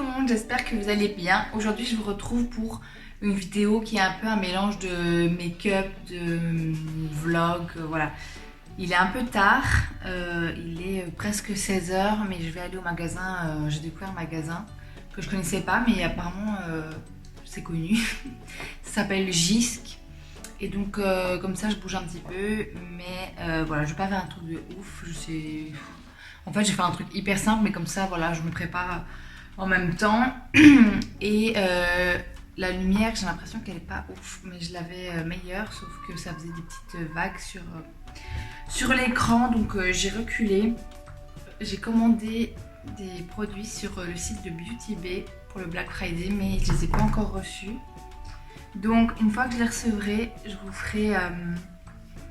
tout le monde, j'espère que vous allez bien. Aujourd'hui je vous retrouve pour une vidéo qui est un peu un mélange de make-up, de vlog, voilà. Il est un peu tard, il est presque 16 h, mais je vais aller au magasin, j'ai découvert un magasin que je connaissais pas, mais apparemment c'est connu. Ça s'appelle Jysk. Et donc comme ça je bouge un petit peu, mais voilà, je vais pas faire un truc de ouf, En fait j'ai fait un truc hyper simple, mais comme ça voilà, je me prépare en même temps. Et la lumière, j'ai l'impression qu'elle est pas ouf, mais je l'avais meilleure, sauf que ça faisait des petites vagues sur l'écran, donc j'ai reculé. J'ai commandé des produits sur le site de Beauty Bay pour le Black Friday, mais je les ai pas encore reçus. Donc une fois que je les recevrai, je vous ferai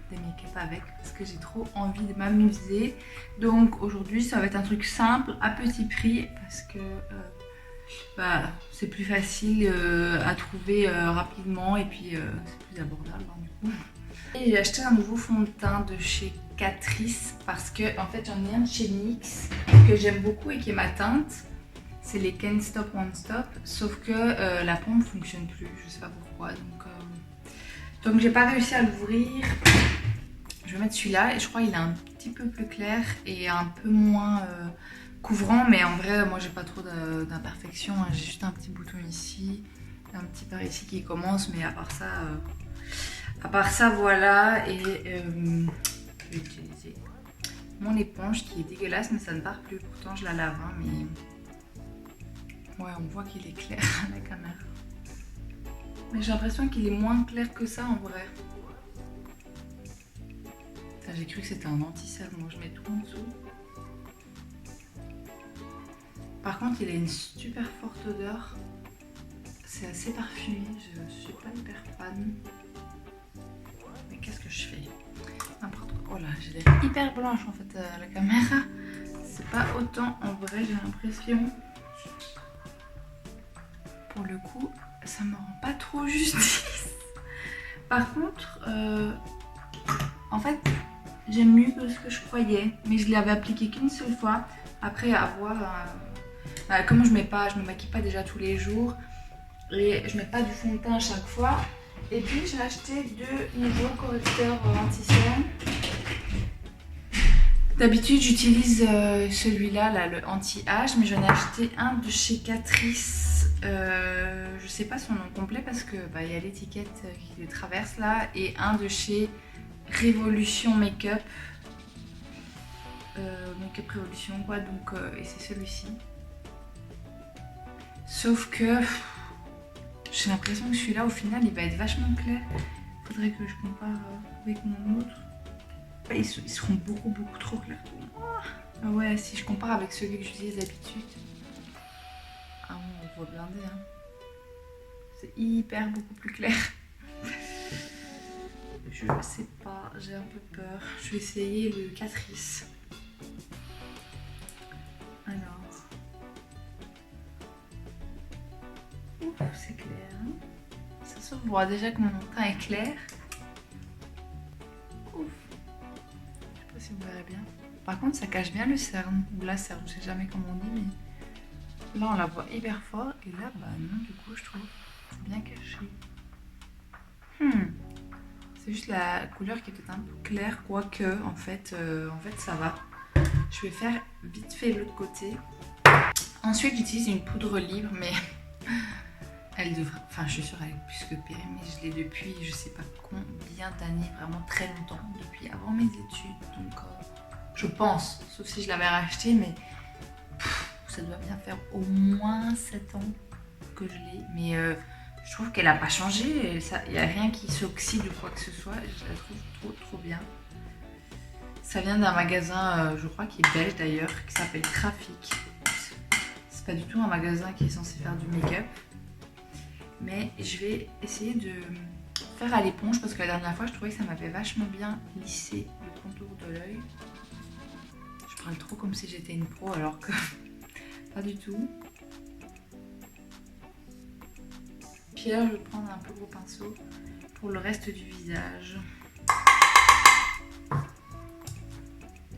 des make-up avec, parce que j'ai trop envie de m'amuser. Donc aujourd'hui ça va être un truc simple, à petit prix, parce que c'est plus facile à trouver rapidement, et puis c'est plus abordable hein, du coup. Et j'ai acheté un nouveau fond de teint de chez Catrice, parce que en fait j'en ai un de chez NYX que j'aime beaucoup et qui est ma teinte. C'est les Can't Stop Won't Stop, sauf que la pompe fonctionne plus, je sais pas pourquoi, donc j'ai pas réussi à l'ouvrir. Je vais mettre celui-là, et je crois qu'il est un petit peu plus clair et un peu moins couvrant, mais en vrai moi j'ai pas trop d'imperfections, hein. J'ai juste un petit bouton ici, un petit par ici qui commence, mais à part ça voilà. Et je vais utiliser mon éponge qui est dégueulasse, mais ça ne part plus, pourtant je la lave hein, mais... Ouais, on voit qu'il est clair à la caméra. Mais j'ai l'impression qu'il est moins clair que ça en vrai. J'ai cru que c'était un anti-cerne, moi je mets tout en dessous. Par contre, il a une super forte odeur. C'est assez parfumé, je suis pas hyper fan. Mais qu'est-ce que je fais? N'importe quoi. Oh là, j'ai l'air hyper blanche en fait à la caméra. C'est pas autant en vrai, j'ai l'impression. Pour le coup, ça me rend pas trop justice. Par contre, en fait, j'aime mieux que ce que je croyais, mais je l'avais appliqué qu'une seule fois. Après avoir, comme je me maquille pas déjà tous les jours, et je mets pas du fond de teint à chaque fois. Et puis j'ai acheté 2 nouveaux correcteurs anti-cerne. D'habitude j'utilise celui-là, là, le anti-âge, mais j'en ai acheté un de chez Catrice. Je sais pas son nom complet parce que y a l'étiquette qui le traverse là, et un de chez Révolution Make-up. Make-up Révolution quoi, donc et c'est celui-ci. Sauf que j'ai l'impression que celui-là au final il va être vachement clair. Faudrait que je compare avec mon autre. Ils seront beaucoup trop clairs pour moi. Ah ouais, si je compare avec celui que j'utilise d'habitude. Ah bon, on voit blindé hein. C'est hyper beaucoup plus clair. Je sais pas, j'ai un peu peur. Je vais essayer le Catrice. Alors. Ouf, c'est clair. Hein, ça se voit déjà que mon teint est clair. Ouf. Je sais pas si vous verrez bien. Par contre, ça cache bien le cerne. Ou la cerne, je sais jamais comment on dit, mais là on la voit hyper fort. Et là, non, du coup, je trouve bien caché. C'est juste la couleur qui est peut-être un peu claire, quoique en fait ça va. Je vais faire vite fait l'autre côté. Ensuite j'utilise une poudre libre, mais elle devrait, enfin je suis sûre elle est plus que périmée, mais je l'ai depuis je sais pas combien d'années, vraiment très longtemps, depuis avant mes études, donc je pense, sauf si je l'avais racheté, mais ça doit bien faire au moins 7 ans que je l'ai, mais je trouve qu'elle n'a pas changé, il n'y a rien qui s'oxyde ou quoi que ce soit, je la trouve trop bien. Ça vient d'un magasin, je crois qui est belge d'ailleurs, qui s'appelle Trafic. C'est pas du tout un magasin qui est censé faire du make-up. Mais je vais essayer de faire à l'éponge, parce que la dernière fois je trouvais que ça m'avait vachement bien lissé le contour de l'œil. Je parle trop comme si j'étais une pro alors que pas du tout. Pierre, je vais prendre un plus gros pinceau pour le reste du visage.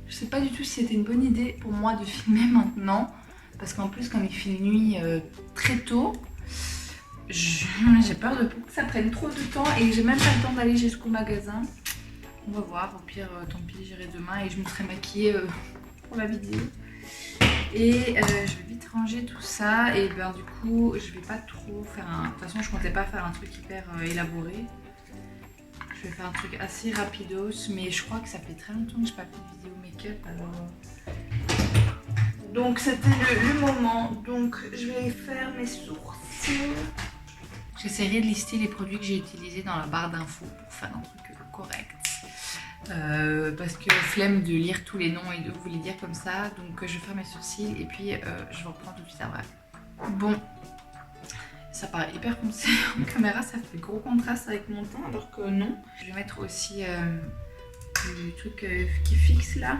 Je sais pas du tout si c'était une bonne idée pour moi de filmer maintenant, Parce qu'en plus, comme il fait nuit très tôt, j'ai peur de que ça prenne trop de temps et j'ai même pas le temps d'aller jusqu'au magasin. On va voir, au pire, tant pis, j'irai demain et je me serai maquillée pour la vidéo. Et je vais vite ranger tout ça et ben du coup, je vais pas trop faire un... De toute façon, je comptais pas faire un truc hyper élaboré. Je vais faire un truc assez rapidos, mais je crois que ça fait très longtemps que je n'ai pas fait de vidéo make-up, alors... Donc c'était le moment, donc je vais faire mes sourcils. J'essaierai de lister les produits que j'ai utilisés dans la barre d'infos pour faire un truc correct. Parce que flemme de lire tous les noms et de vous les dire comme ça, donc je vais faire mes sourcils et puis je vous reprends tout de suite après. Bon, ça paraît hyper foncé en caméra, ça fait gros contraste avec mon teint alors que non. Je vais mettre aussi le truc qui fixe là.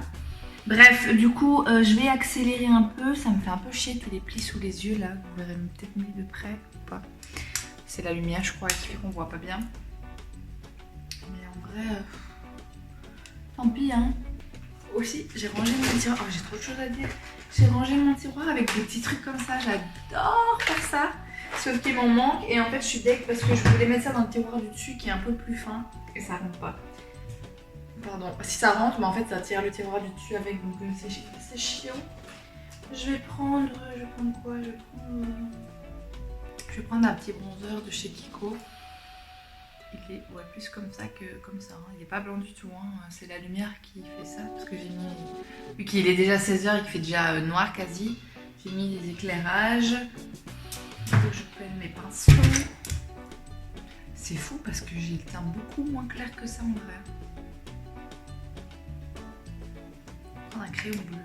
Bref, du coup, je vais accélérer un peu. Ça me fait un peu chier tous les plis sous les yeux là. Vous verrez peut-être mieux de près ou pas. C'est la lumière, je crois, qui fait qu'on voit pas bien. Mais en vrai, tant pis, hein. Aussi, j'ai rangé mon tiroir. Oh, j'ai trop de choses à dire. J'ai rangé mon tiroir avec des petits trucs comme ça. J'adore faire ça. Sauf qu'il m'en manque. Et en fait, je suis deg parce que je voulais mettre ça dans le tiroir du dessus qui est un peu plus fin. Et ça rentre pas. Pardon, si ça rentre, mais en fait ça tire le tiroir du dessus avec, donc c'est chiant. Je vais prendre quoi? Je vais prendre un petit bronzer de chez Kiko. Il est plus comme ça que comme ça, hein. Il est pas blanc du tout, hein. C'est la lumière qui fait ça, parce que j'ai mis, vu qu'il est déjà 16 h et qu'il fait déjà noir quasi, j'ai mis des éclairages. Donc je prends mes pinceaux. C'est fou parce que j'ai le teint beaucoup moins clair que ça en vrai. Un crayon bleu.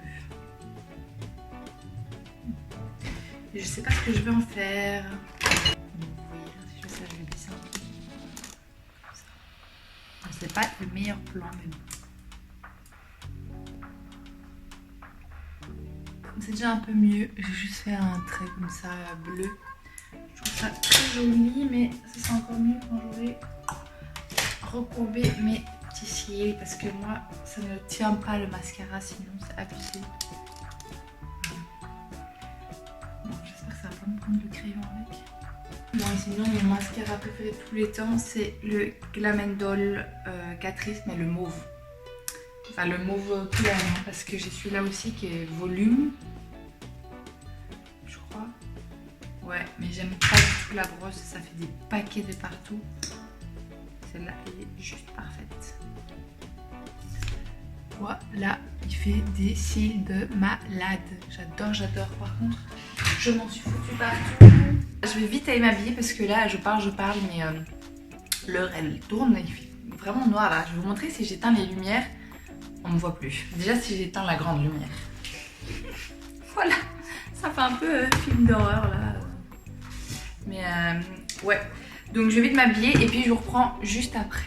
Et je sais pas ce que je vais en faire. Vous voyez, si je fais ça, je vais glisser un peu. C'est pas le meilleur plan, mais bon. C'est déjà un peu mieux. J'ai juste fait un trait comme ça bleu. Je trouve ça très joli, mais ça sera encore mieux quand j'aurai recourbé mes cils parce que moi ça ne tient pas le mascara, sinon c'est abusé. Bon, j'espère que ça va pas me prendre le crayon avec. Bon, et sinon mon mascara préféré de tous les temps c'est le Glamendol Catrice, mais le mauve. Enfin le mauve clair, hein, parce que j'ai celui-là aussi qui est volume, je crois. Ouais, mais j'aime pas du tout la brosse, ça fait des paquets de partout. Celle-là, elle est juste parfaite. Voilà, il fait des cils de malade. J'adore. Par contre, je m'en suis foutue partout. Je vais vite aller m'habiller parce que là, je parle, mais l'heure, elle tourne. Il fait vraiment noir là. Je vais vous montrer si j'éteins les lumières. On me voit plus. Déjà, si j'éteins la grande lumière. Voilà, ça fait un peu film d'horreur là. Mais ouais. Donc je vais vite m'habiller et puis je vous reprends juste après.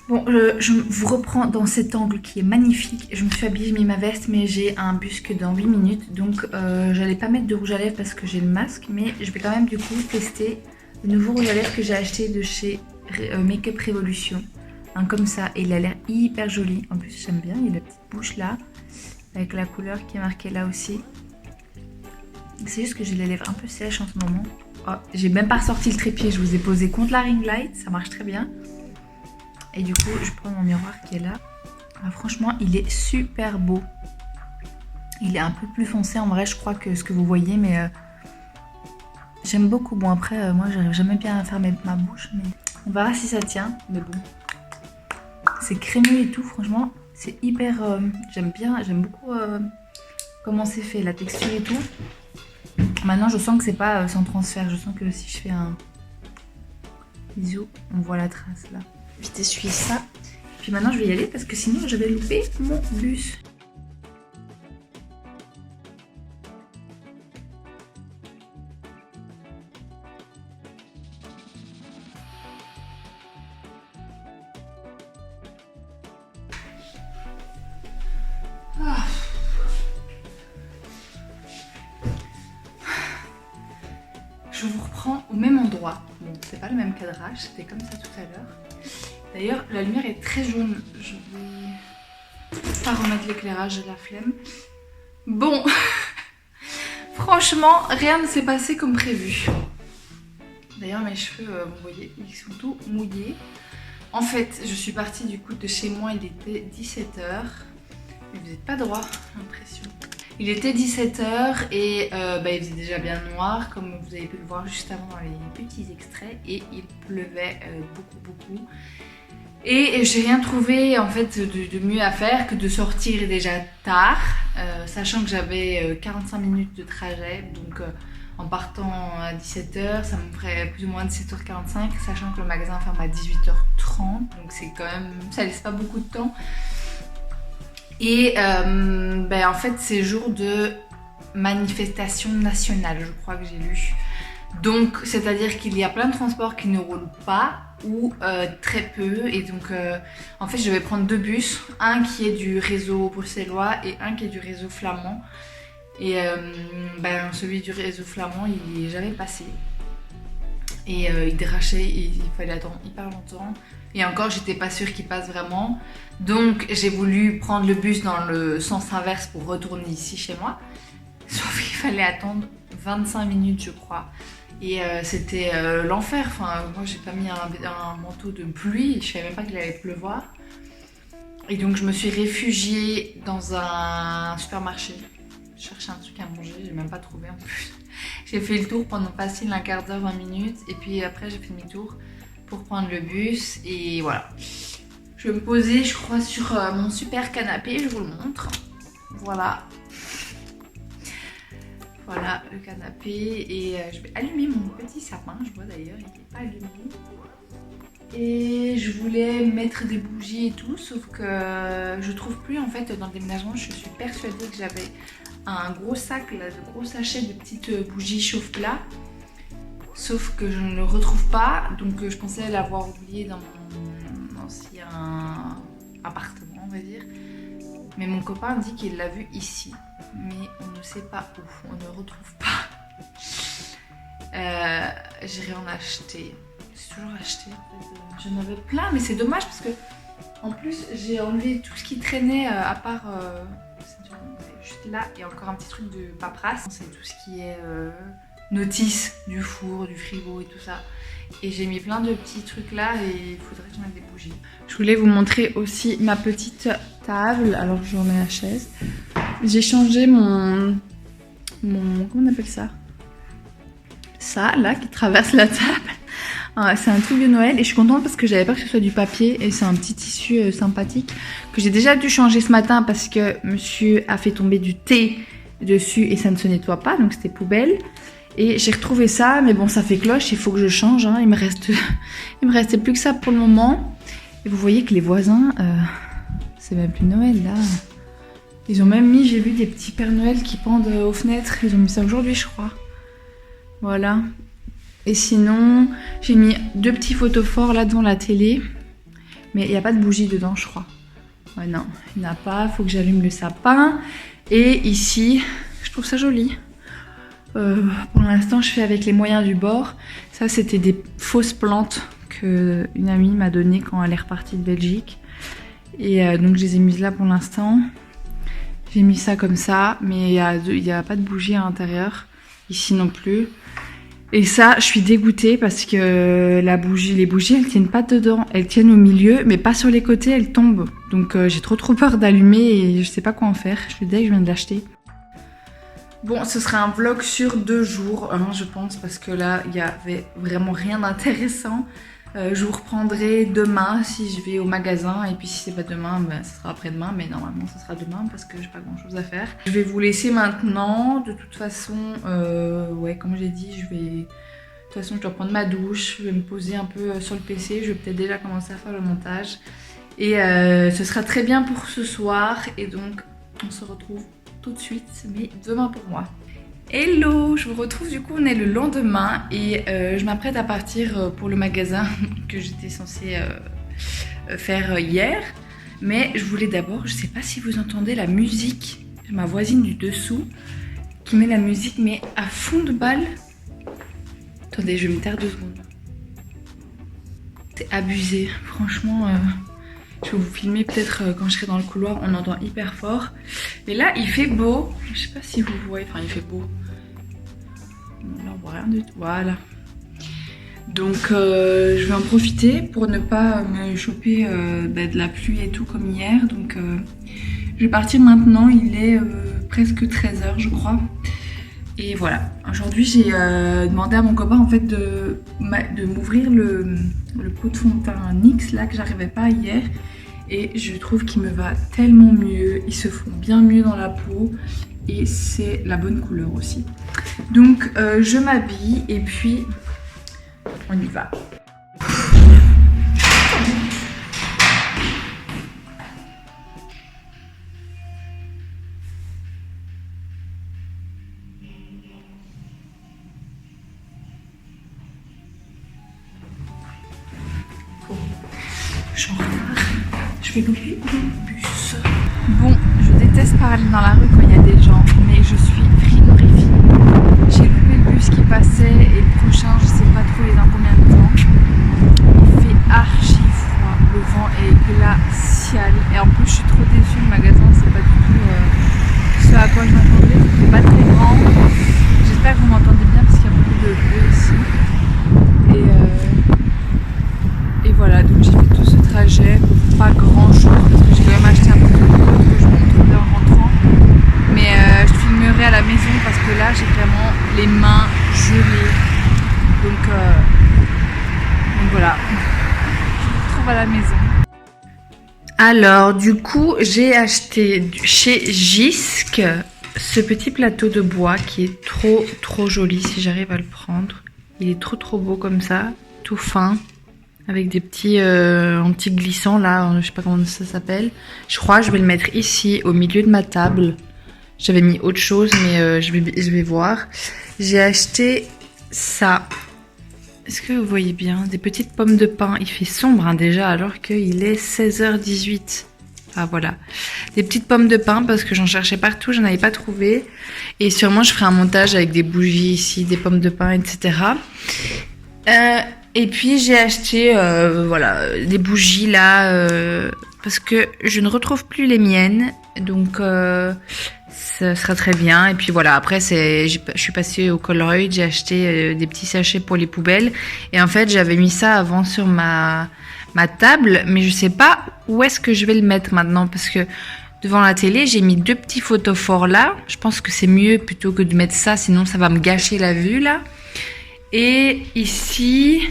Bon, je vous reprends dans cet angle qui est magnifique. Je me suis habillée, j'ai mis ma veste, mais j'ai un busque dans 8 minutes. Donc j'allais pas mettre de rouge à lèvres parce que j'ai le masque. Mais je vais quand même du coup tester le nouveau rouge à lèvres que j'ai acheté de chez Makeup Revolution. Un comme ça, et il a l'air hyper joli. En plus j'aime bien, il y a la petite bouche là. Avec la couleur qui est marquée là aussi. C'est juste que j'ai les lèvres un peu sèches en ce moment. Oh, j'ai même pas ressorti le trépied, je vous ai posé contre la ring light, ça marche très bien. Et du coup, je prends mon miroir qui est là. Ah, franchement, il est super beau. Il est un peu plus foncé en vrai, je crois, que ce que vous voyez, mais j'aime beaucoup. Bon, après, moi, j'arrive jamais bien à faire ma bouche, mais on verra si ça tient. Mais bon, c'est crémeux et tout, franchement, c'est hyper... j'aime bien, j'aime beaucoup comment c'est fait, la texture et tout. Maintenant, je sens que c'est pas sans transfert. Je sens que si je fais un bisou, on voit la trace là. Vite essuyer ça. Puis maintenant, je vais y aller parce que sinon, je vais louper mon bus. Ah. Je vous reprends au même endroit. Bon, c'est pas le même cadrage, c'était comme ça tout à l'heure. D'ailleurs, la lumière est très jaune. Je vais pas remettre l'éclairage, j'ai la flemme. Bon, Franchement, rien ne s'est passé comme prévu. D'ailleurs, mes cheveux, vous voyez, ils sont tout mouillés. En fait, je suis partie du coup de chez moi, il était 17 h. Mais vous n'êtes pas droit, j'ai l'impression. Il était 17 h et il faisait déjà bien noir, comme vous avez pu le voir juste avant dans les petits extraits. Et il pleuvait beaucoup. Et j'ai rien trouvé en fait de mieux à faire que de sortir déjà tard, sachant que j'avais 45 minutes de trajet. Donc en partant à 17 h, ça me ferait plus ou moins 17h45, sachant que le magasin ferme à 18h30. Donc c'est quand même, ça laisse pas beaucoup de temps. Et en fait c'est jour de manifestation nationale, je crois que j'ai lu. Donc c'est à dire qu'il y a plein de transports qui ne roulent pas ou très peu, et donc en fait je vais prendre 2 bus, un qui est du réseau bruxellois et un qui est du réseau flamand. Et celui du réseau flamand il est jamais passé et il dérachait et il fallait attendre hyper longtemps. Et encore, j'étais pas sûre qu'il passe vraiment. Donc j'ai voulu prendre le bus dans le sens inverse pour retourner ici chez moi. Sauf qu'il fallait attendre 25 minutes je crois. Et c'était l'enfer. Enfin, moi j'ai pas mis un manteau de pluie, je savais même pas qu'il allait pleuvoir. Et donc je me suis réfugiée dans un supermarché. Je cherchais un truc à manger, j'ai même pas trouvé en plus. J'ai fait le tour pendant facile un quart d'heure, 20 minutes. Et puis après j'ai fait demi-tour pour prendre le bus et voilà. Je vais me poser, je crois, sur mon super canapé, je vous le montre. Voilà. Voilà le canapé et je vais allumer mon petit sapin, je vois d'ailleurs, il n'est pas allumé. Et je voulais mettre des bougies et tout, sauf que je trouve plus en fait dans le déménagement. Je suis persuadée que j'avais un gros sac, là, de gros sachets de petites bougies chauffe-plat. Sauf que je ne le retrouve pas, donc je pensais l'avoir oublié dans mon ancien appartement, on va dire. Mais mon copain dit qu'il l'a vu ici, mais on ne sait pas où, on ne retrouve pas. J'irai en acheter. J'ai toujours acheté en fait. J'en avais plein, mais c'est dommage parce que en plus j'ai enlevé tout ce qui traînait à part juste là et encore un petit truc de paperasse. C'est tout ce qui est notice du four, du frigo et tout ça. Et j'ai mis plein de petits trucs là et il faudrait que je mette des bougies. Je voulais vous montrer aussi ma petite table. Alors je remets la chaise. J'ai changé mon comment on appelle ça? Ça là qui traverse la table. C'est un truc de Noël et je suis contente parce que j'avais peur que ce soit du papier et c'est un petit tissu sympathique que j'ai déjà dû changer ce matin parce que monsieur a fait tomber du thé dessus et ça ne se nettoie pas, donc c'était poubelle. Et j'ai retrouvé ça, mais bon, ça fait cloche, il faut que je change, hein. Il me restait plus que ça pour le moment. Et vous voyez que les voisins, c'est même plus Noël là. Ils ont même mis, j'ai vu des petits Pères Noël qui pendent aux fenêtres. Ils ont mis ça aujourd'hui, je crois. Voilà. Et sinon, j'ai mis 2 petits photophores là devant la télé. Mais il n'y a pas de bougie dedans, je crois. Ouais, non, il n'y en a pas. Il faut que j'allume le sapin. Et ici, je trouve ça joli. Pour l'instant, je fais avec les moyens du bord. Ça, c'était des fausses plantes qu'une amie m'a données quand elle est repartie de Belgique. Et donc, je les ai mises là pour l'instant. J'ai mis ça comme ça, mais il n'y a pas de bougie à l'intérieur. Ici non plus. Et ça, je suis dégoûtée parce que les bougies, elles tiennent pas dedans. Elles tiennent au milieu, mais pas sur les côtés, elles tombent. Donc j'ai trop peur d'allumer et je sais pas quoi en faire. Je suis dès que je viens de l'acheter. Bon, ce sera un vlog sur 2 jours, hein, je pense, parce que là, il y avait vraiment rien d'intéressant. Je vous reprendrai demain si je vais au magasin, et puis si c'est pas demain, ben, ce sera après-demain, mais normalement ce sera demain parce que j'ai pas grand-chose à faire. Je vais vous laisser maintenant, de toute façon, ouais, comme j'ai dit, de toute façon, je dois prendre ma douche, je vais me poser un peu sur le PC, je vais peut-être déjà commencer à faire le montage. Et ce sera très bien pour ce soir, et donc on se retrouve tout de suite, mais demain pour moi. Hello, je vous retrouve, du coup on est le lendemain et je m'apprête à partir pour le magasin que j'étais censée faire hier. Mais je voulais d'abord, je sais pas si vous entendez la musique, ma voisine du dessous qui met la musique mais à fond de balle. Attendez, je vais me taire 2 secondes. C'est abusé, franchement. Je vais vous filmer peut-être quand je serai dans le couloir, on entend hyper fort. Mais là il fait beau, je sais pas si vous voyez, enfin il fait beau. Là on voit rien du tout. Voilà. Donc je vais en profiter pour ne pas me choper de la pluie et tout comme hier. Donc je vais partir maintenant, il est presque 13h je crois. Et voilà, aujourd'hui j'ai demandé à mon copain en fait de m'ouvrir le pot de fond de teint NYX là que j'arrivais pas hier. Et je trouve qu'il me va tellement mieux, ils se font bien mieux dans la peau. Et c'est la bonne couleur aussi. Donc je m'habille et puis on y va. Je suis en retard. Je vais louper le bus. Bon, je déteste parler dans la rue quand il y a des gens, mais je suis frigorifiée. J'ai loupé le bus qui passait et le prochain, je sais pas trop il est dans combien de temps. Il fait archi froid, le vent est glacial et en plus je suis trop déçue, le magasin c'est pas du tout ce à quoi je m'attendais, c'est pas très grand. J'espère que vous m'entendez bien parce qu'il y a beaucoup de bruit ici. Et voilà, donc j'ai fait tout ce trajet, pas grand chose parce que j'ai quand même acheté un peu de l'eau que je vais retrouver en rentrant. Mais je filmerai à la maison parce que là j'ai vraiment les mains gelées. Donc voilà, je me retrouve à la maison. Alors du coup j'ai acheté chez Jysk ce petit plateau de bois qui est trop joli si j'arrive à le prendre. Il est trop beau comme ça, tout fin. Avec des petits anti-glissants là, je sais pas comment ça s'appelle. Je crois que je vais le mettre ici au milieu de ma table. J'avais mis autre chose mais je vais voir. J'ai acheté ça. Est-ce que vous voyez bien? Des petites pommes de pin. Il fait sombre hein, déjà alors qu'il est 16h18. Ah voilà. Des petites pommes de pin parce que j'en cherchais partout, j'en avais pas trouvé. Et sûrement je ferai un montage avec des bougies ici, des pommes de pin, etc. Et puis j'ai acheté voilà, des bougies là parce que je ne retrouve plus les miennes. Donc ça sera très bien. Et puis voilà, après je suis passée au Colruyt, j'ai acheté des petits sachets pour les poubelles. Et en fait j'avais mis ça avant sur ma table, mais je sais pas où est-ce que je vais le mettre maintenant parce que devant la télé j'ai mis deux petits photophores là. Je pense que c'est mieux plutôt que de mettre ça, sinon ça va me gâcher la vue là. Et ici,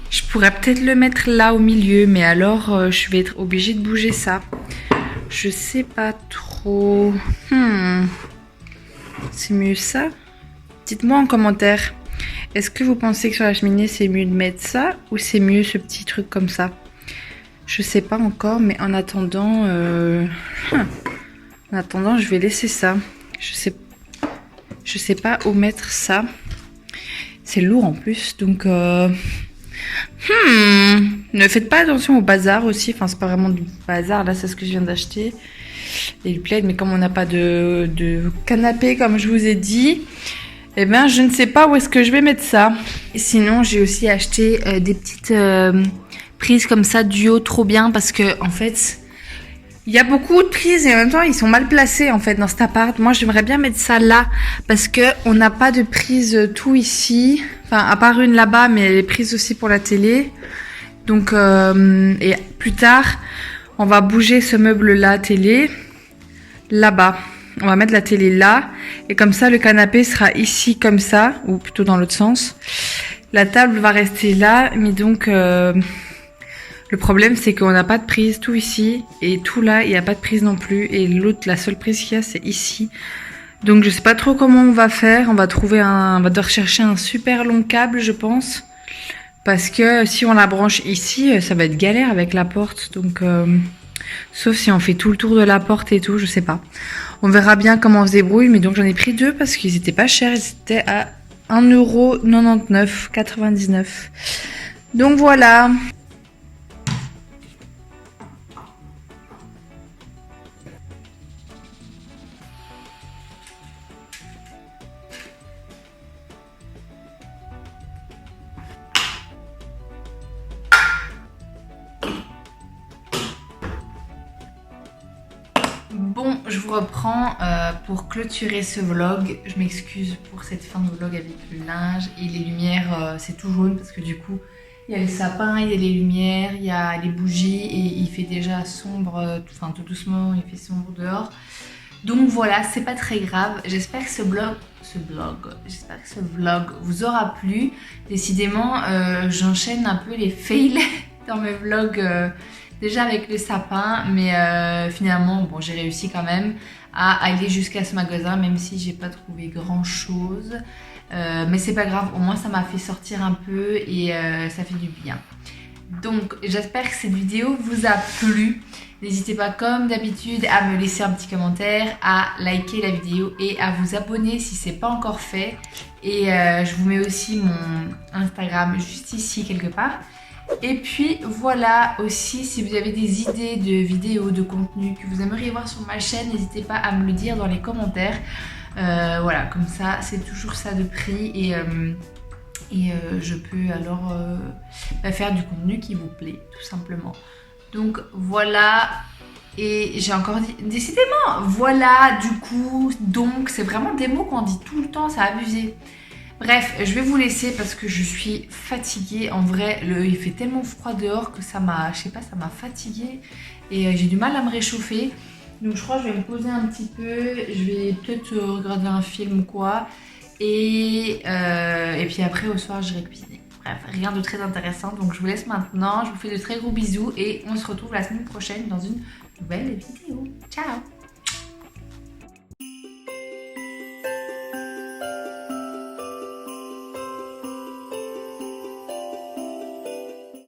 je pourrais peut-être le mettre là au milieu, mais alors je vais être obligée de bouger ça. Je sais pas trop. C'est mieux ça? Dites-moi en commentaire. Est-ce que vous pensez que sur la cheminée c'est mieux de mettre ça ou c'est mieux ce petit truc comme ça? Je sais pas encore, mais en attendant, je vais laisser ça. Je sais pas où mettre ça. C'est lourd en plus, donc ne faites pas attention au bazar aussi. Enfin, c'est pas vraiment du bazar, là c'est ce que je viens d'acheter. Et le plaid, mais comme on n'a pas de canapé comme je vous ai dit, eh ben je ne sais pas où est-ce que je vais mettre ça. Et sinon j'ai aussi acheté des petites prises comme ça duo, trop bien, parce que en fait il y a beaucoup de prises et en même temps ils sont mal placés en fait dans cet appart. Moi j'aimerais bien mettre ça là parce que on n'a pas de prise tout ici, enfin à part une là-bas, mais elle est prise aussi pour la télé. Donc et plus tard on va bouger ce meuble là télé là-bas. On va mettre la télé là et comme ça le canapé sera ici comme ça, ou plutôt dans l'autre sens. La table va rester là, mais donc le problème c'est qu'on n'a pas de prise tout ici et tout là il n'y a pas de prise non plus, et l'autre, la seule prise qu'il y a c'est ici. Donc je sais pas trop comment on va faire. On va devoir chercher un super long câble je pense, parce que si on la branche ici ça va être galère avec la porte. Donc sauf si on fait tout le tour de la porte et tout, je sais pas. On verra bien comment on se débrouille, mais donc j'en ai pris deux parce qu'ils étaient pas chers, ils étaient à 1,99 €. Donc voilà. Bon, je vous reprends pour clôturer ce vlog. Je m'excuse pour cette fin de vlog avec le linge et les lumières, c'est tout jaune parce que du coup, il y a les sapins, il y a les lumières, il y a les bougies et il fait déjà sombre, enfin tout doucement, il fait sombre dehors. Donc voilà, c'est pas très grave. J'espère que ce vlog vous aura plu. Décidément, j'enchaîne un peu les fails dans mes vlogs, déjà avec le sapin, mais finalement, bon, j'ai réussi quand même à aller jusqu'à ce magasin, même si j'ai pas trouvé grand chose. Mais c'est pas grave, au moins ça m'a fait sortir un peu et ça fait du bien. Donc j'espère que cette vidéo vous a plu. N'hésitez pas comme d'habitude à me laisser un petit commentaire, à liker la vidéo et à vous abonner si ce n'est pas encore fait. Et je vous mets aussi mon Instagram juste ici quelque part. Et puis voilà aussi, si vous avez des idées de vidéos, de contenu que vous aimeriez voir sur ma chaîne, n'hésitez pas à me le dire dans les commentaires. Voilà, comme ça, c'est toujours ça de prix et je peux alors faire du contenu qui vous plaît, tout simplement. Donc voilà, et j'ai encore dit, décidément, voilà, du coup, donc, c'est vraiment des mots qu'on dit tout le temps, c'est abusé. Bref, je vais vous laisser parce que je suis fatiguée. En vrai, il fait tellement froid dehors que ça m'a, je sais pas, ça m'a fatiguée et j'ai du mal à me réchauffer. Donc je crois que je vais me poser un petit peu, je vais peut-être regarder un film ou quoi. Et puis après au soir j'irai cuisiner. Bref, rien de très intéressant. Donc je vous laisse maintenant, je vous fais de très gros bisous et on se retrouve la semaine prochaine dans une nouvelle vidéo. Ciao!